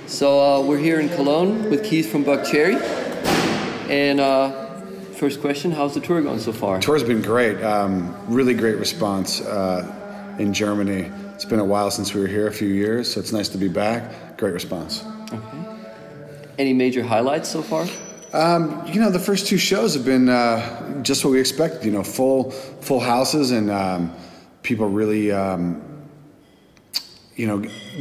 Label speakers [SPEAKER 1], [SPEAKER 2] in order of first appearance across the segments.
[SPEAKER 1] So we're here in Cologne with Keith from Buckcherry. And first question, how's the tour going so far?
[SPEAKER 2] Tour's been great. Really great response in Germany. It's been a while since we were here, a few years, so it's nice to be back. Great response.
[SPEAKER 1] Okay. Any major highlights so far?
[SPEAKER 2] The first two shows have been just what we expected. Full houses and people really,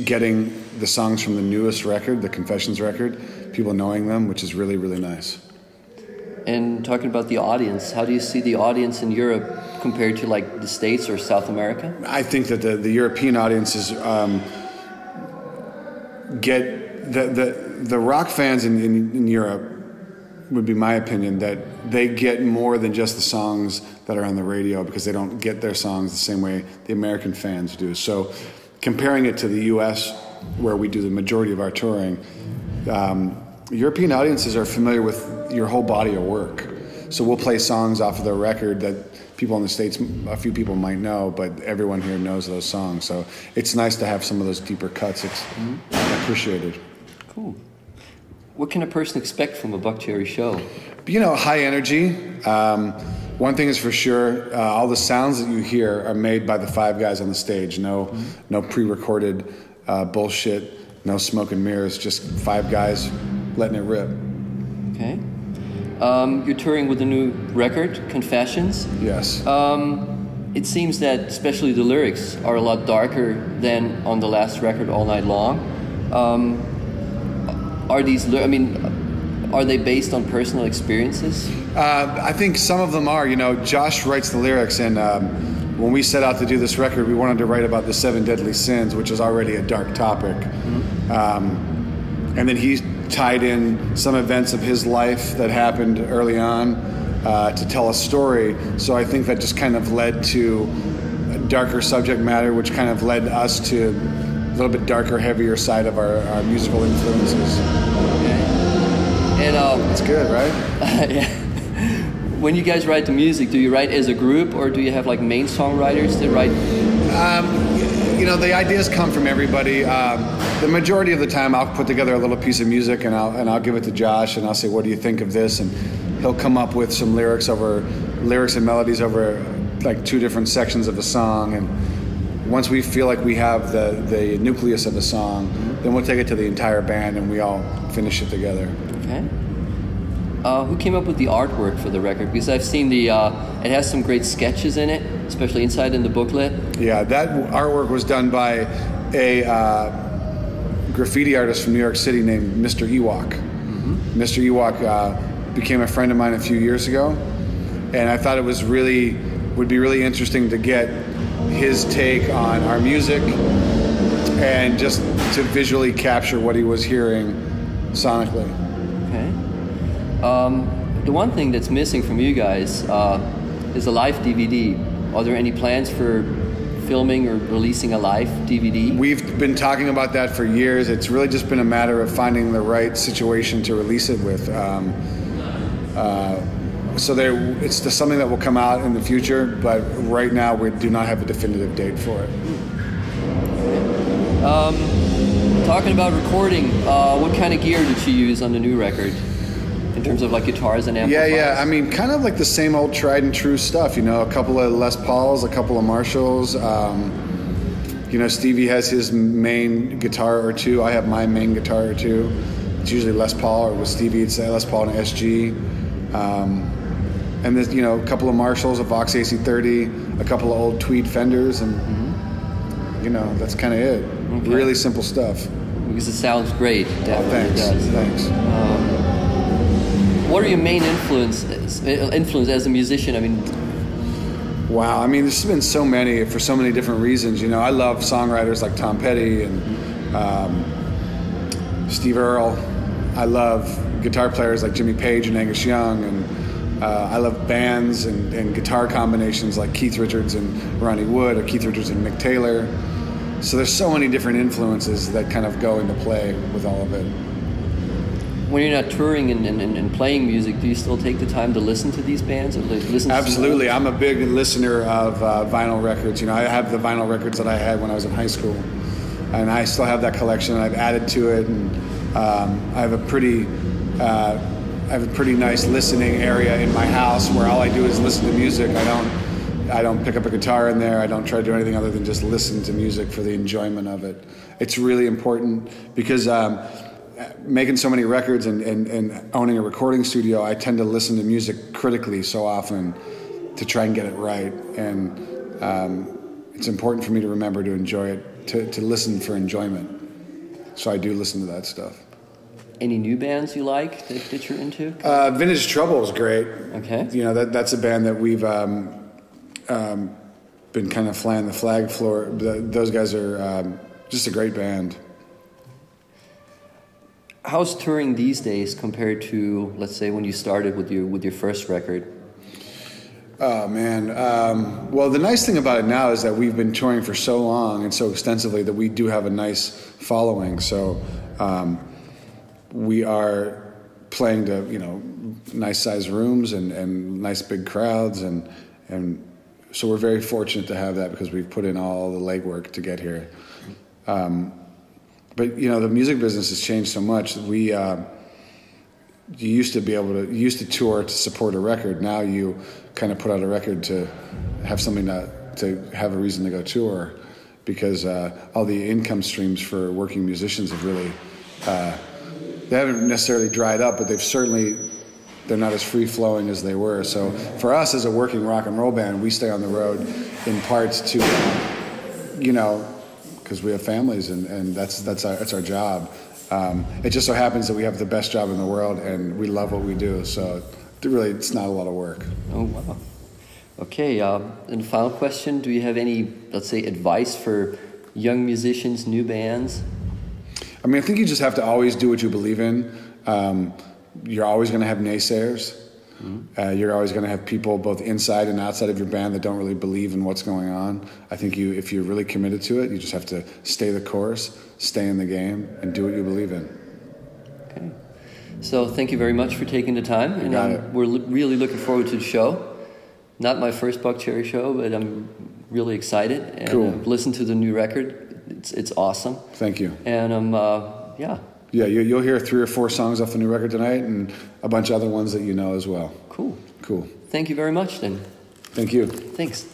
[SPEAKER 2] getting the songs from the newest record, the Confessions record, people knowing them, which is really, really nice.
[SPEAKER 1] And talking about the audience, how do you see the audience in Europe compared to like the States or South America?
[SPEAKER 2] I think that the European audiences get the rock fans in Europe, would be my opinion, that they get more than just the songs that are on the radio because they don't get their songs the same way the American fans do. So comparing it to the U.S., where we do the majority of our touring, European audiences are familiar with your whole body of work. So we'll play songs off of the record that people in the States, a few people might know, but everyone here knows those songs. So it's nice to have some of those deeper cuts. It's appreciated.
[SPEAKER 1] Cool. What can a person expect from a Buckcherry show?
[SPEAKER 2] High energy. One thing is for sure, all the sounds that you hear are made by the five guys on the stage. No pre-recorded bullshit, no smoke and mirrors, just five guys letting it rip.
[SPEAKER 1] Okay. You're touring with a new record, Confessions.
[SPEAKER 2] Yes.
[SPEAKER 1] It seems that especially the lyrics are a lot darker than on the last record, All Night Long. Are they based on personal experiences?
[SPEAKER 2] I think some of them are. Josh writes the lyrics, and when we set out to do this record, we wanted to write about the 7 deadly sins, which is already a dark topic. And then he tied in some events of his life that happened early on to tell a story. So I think that just kind of led to a darker subject matter, which kind of led us to a little bit darker, heavier side of our musical influences.
[SPEAKER 1] Okay. And
[SPEAKER 2] it's good, right?
[SPEAKER 1] Yeah. When you guys write the music, do you write as a group, or do you have like main songwriters that write?
[SPEAKER 2] The ideas come from everybody. The majority of the time, I'll put together a little piece of music and I'll give it to Josh, and I'll say, "What do you think of this?" And he'll come up with some lyrics and melodies over like 2 different sections of a song. And once we feel like we have the nucleus of a song, then we'll take it to the entire band and we all finish it together.
[SPEAKER 1] Okay. Who came up with the artwork for the record? Because I've seen it has some great sketches in it, especially inside in the booklet.
[SPEAKER 2] Yeah, that artwork was done by a graffiti artist from New York City named Mr. Ewok. Mr. Ewok became a friend of mine a few years ago, and I thought it would be really interesting to get his take on our music and just to visually capture what he was hearing sonically.
[SPEAKER 1] Okay. The one thing that's missing from you guys is a live DVD. Are there any plans for filming or releasing a live DVD?
[SPEAKER 2] We've been talking about that for years. It's really just been a matter of finding the right situation to release it with. It's something that will come out in the future, but right now we do not have a definitive date for it.
[SPEAKER 1] Talking about recording, what kind of gear did you use on the new record? In terms of like guitars and amplifiers?
[SPEAKER 2] Yeah. I mean, kind of like the same old tried and true stuff, a couple of Les Pauls, a couple of Marshalls. Stevie has his main guitar or two. I have my main guitar or two. It's usually Les Paul, or with Stevie it's Les Paul and SG. And there's, a couple of Marshalls, a Vox AC30, a couple of old Tweed Fenders, and that's kind of it. Okay. Really simple stuff.
[SPEAKER 1] Because it sounds great.
[SPEAKER 2] Thanks.
[SPEAKER 1] What are your main influence as a musician?
[SPEAKER 2] Wow. There's been so many for so many different reasons. I love songwriters like Tom Petty and Steve Earle. I love guitar players like Jimmy Page and Angus Young, and I love bands and guitar combinations like Keith Richards and Ronnie Wood, or Keith Richards and Mick Taylor. So there's so many different influences that kind of go into play with all of it.
[SPEAKER 1] When you're not touring and playing music, do you still take the time to listen to these bands? Or listen?
[SPEAKER 2] Absolutely. I'm a big listener of vinyl records. I have the vinyl records that I had when I was in high school, and I still have that collection, and I've added to it, and I have a pretty nice listening area in my house where all I do is listen to music. I don't pick up a guitar in there. I don't try to do anything other than just listen to music for the enjoyment of it. It's really important because making so many records and owning a recording studio, I tend to listen to music critically so often to try and get it right. And it's important for me to remember to enjoy it, to listen for enjoyment. So I do listen to that stuff.
[SPEAKER 1] Any new bands you like that you're into?
[SPEAKER 2] Vintage Trouble is great.
[SPEAKER 1] Okay.
[SPEAKER 2] You know, that's a band that we've been kind of flying the flag for. Those guys are just a great band.
[SPEAKER 1] How's touring these days compared to, let's say, when you started with your first record?
[SPEAKER 2] Oh, man. Well, the nice thing about it now is that we've been touring for so long and so extensively that we do have a nice following. So we are playing to, you know, nice sized rooms and nice big crowds. And so we're very fortunate to have that because we've put in all the legwork to get here. But, you know, the music business has changed so much. You used to tour to support a record. Now you kind of put out a record to have something to have a reason to go tour, because all the income streams for working musicians have really, they haven't necessarily dried up, but they're not as free flowing as they were. So for us as a working rock and roll band, we stay on the road in parts to, you know, because we have families and that's our job. It just so happens that we have the best job in the world and we love what we do. So really, it's not a lot of work.
[SPEAKER 1] Oh, wow. Okay, and final question, do you have any, let's say, advice for young musicians, new bands?
[SPEAKER 2] I mean, I think you just have to always do what you believe in. You're always going to have naysayers. Mm-hmm. You're always going to have people both inside and outside of your band that don't really believe in what's going on. I think if you're really committed to it, you just have to stay the course, stay in the game, and do what you believe in.
[SPEAKER 1] Okay. So thank you very much for taking the time. And we're really looking forward to the show. Not my first Buckcherry show, but I'm really excited. And
[SPEAKER 2] cool.
[SPEAKER 1] Listen to the new record. It's awesome.
[SPEAKER 2] Thank you.
[SPEAKER 1] And yeah.
[SPEAKER 2] Yeah, you'll hear 3 or 4 songs off the new record tonight and a bunch of other ones that you know as well.
[SPEAKER 1] Cool.
[SPEAKER 2] Cool.
[SPEAKER 1] Thank you very much then.
[SPEAKER 2] Thank you.
[SPEAKER 1] Thanks.